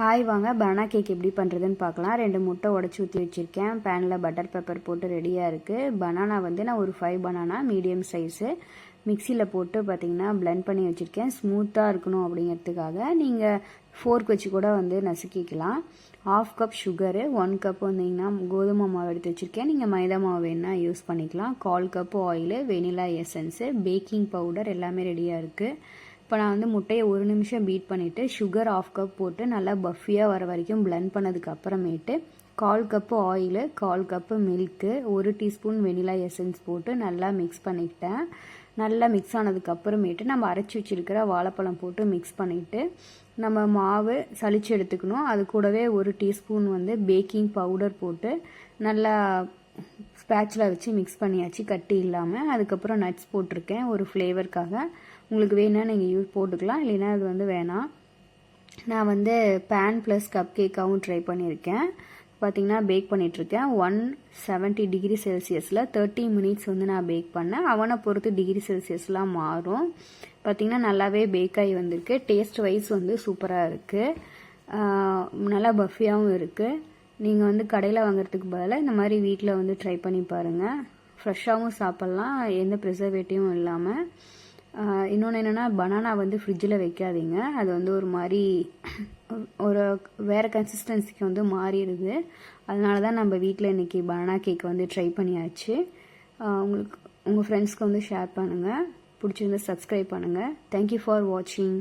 Hi வாங்க banana cake எப்படி பண்ணுறதுன்னு பார்க்கலாம். 2 முட்டை உடச்சி ஊற்றி வச்சுருக்கேன். பேனில் பட்டர் பெப்பர் போட்டு ரெடியாக இருக்குது. பனானா வந்து நான் ஒரு 5 பனானா மீடியம் சைஸு மிக்சியில் போட்டு பார்த்திங்கன்னா பிளெண்ட் பண்ணி வச்சுருக்கேன். ஸ்மூத்தாக இருக்கணும் அப்படிங்கிறதுக்காக நீங்கள் ஃபோர்க் வச்சு கூட வந்து நசுக்கிக்கலாம். 1/2 கப் சுகரு, 1 கப் வந்தீங்கன்னா கோதுமை மாவு எடுத்து வச்சுருக்கேன். நீங்கள் மைதா மாவு வேணால் யூஸ் பண்ணிக்கலாம். 1/4 cup oil, vanilla essence, baking powder எல்லாமே ரெடியாக இருக்குது. இப்போ நான் வந்து முட்டையை 1 நிமிஷம் பீட் பண்ணிவிட்டு சுகர் 1/2 கப் போட்டு நல்லா பஃபியாக வர வரைக்கும் பிளெண்ட் பண்ணதுக்கு அப்புறமேட்டு 1/4 cup oil, 1/4 cup milk, 1 teaspoon vanilla essence போட்டு நல்லா மிக்ஸ் பண்ணிக்கிட்டேன். நல்லா மிக்ஸ் ஆனதுக்கு அப்புறமேட்டு நம்ம அரைச்சி வச்சுருக்கிற வாழைப்பழம் போட்டு மிக்ஸ் பண்ணிவிட்டு நம்ம மாவு சளிச்சு எடுத்துக்கணும். அது கூடவே 1 டீஸ்பூன் வந்து பேக்கிங் பவுடர் போட்டு நல்லா ஸ்பேட்சில் வச்சு மிக்ஸ் பண்ணியாச்சு கட்டி இல்லாமல். அதுக்கப்புறம் நட்ஸ் போட்டிருக்கேன் ஒரு ஃப்ளேவருக்காக. உங்களுக்கு வேணா நீங்கள் போட்டுக்கலாம், இல்லைன்னா அது வந்து வேணாம். நான் வந்து பேன் ப்ளஸ் கப் கேக்காகவும் ட்ரை பண்ணியிருக்கேன். பார்த்திங்கன்னா பேக் பண்ணிகிட்ருக்கேன். 170 டிகிரி செல்சியஸில் 30 மினிட்ஸ் வந்து நான் பேக் பண்ணேன். அவனை பொறுத்து டிகிரி செல்சியஸ்லாம் மாறும். பார்த்திங்கன்னா நல்லாவே பேக் ஆகி வந்திருக்கு. டேஸ்ட் வைஸ் வந்து சூப்பராக இருக்குது. நல்லா பஃபியாகவும் இருக்குது. நீங்கள் வந்து கடையில் வாங்குறதுக்கு பதிலாக இந்த மாதிரி வீட்டில் வந்து ட்ரை பண்ணி பாருங்கள். ஃப்ரெஷ்ஷாகவும் சாப்பிட்லாம், எந்த ப்ரிசர்வேட்டிவும் இல்லாமல். இன்னொன்று என்னென்னா, பனானா வந்து ஃப்ரிட்ஜில் வைக்காதீங்க. அது வந்து ஒரு மாதிரி ஒரு வேறு கன்சிஸ்டன்சிக்கு வந்து மாறிடுது. அதனால தான் நம்ம வீட்டில் இன்றைக்கி பனானா கேக் வந்து ட்ரை பண்ணியாச்சு. உங்களுக்கு உங்கள் ஃப்ரெண்ட்ஸ்க்கு வந்து ஷேர் பண்ணுங்கள். பிடிச்சிருந்தா சப்ஸ்கிரைப் பண்ணுங்கள். தேங்க்யூ ஃபார் வாட்சிங்.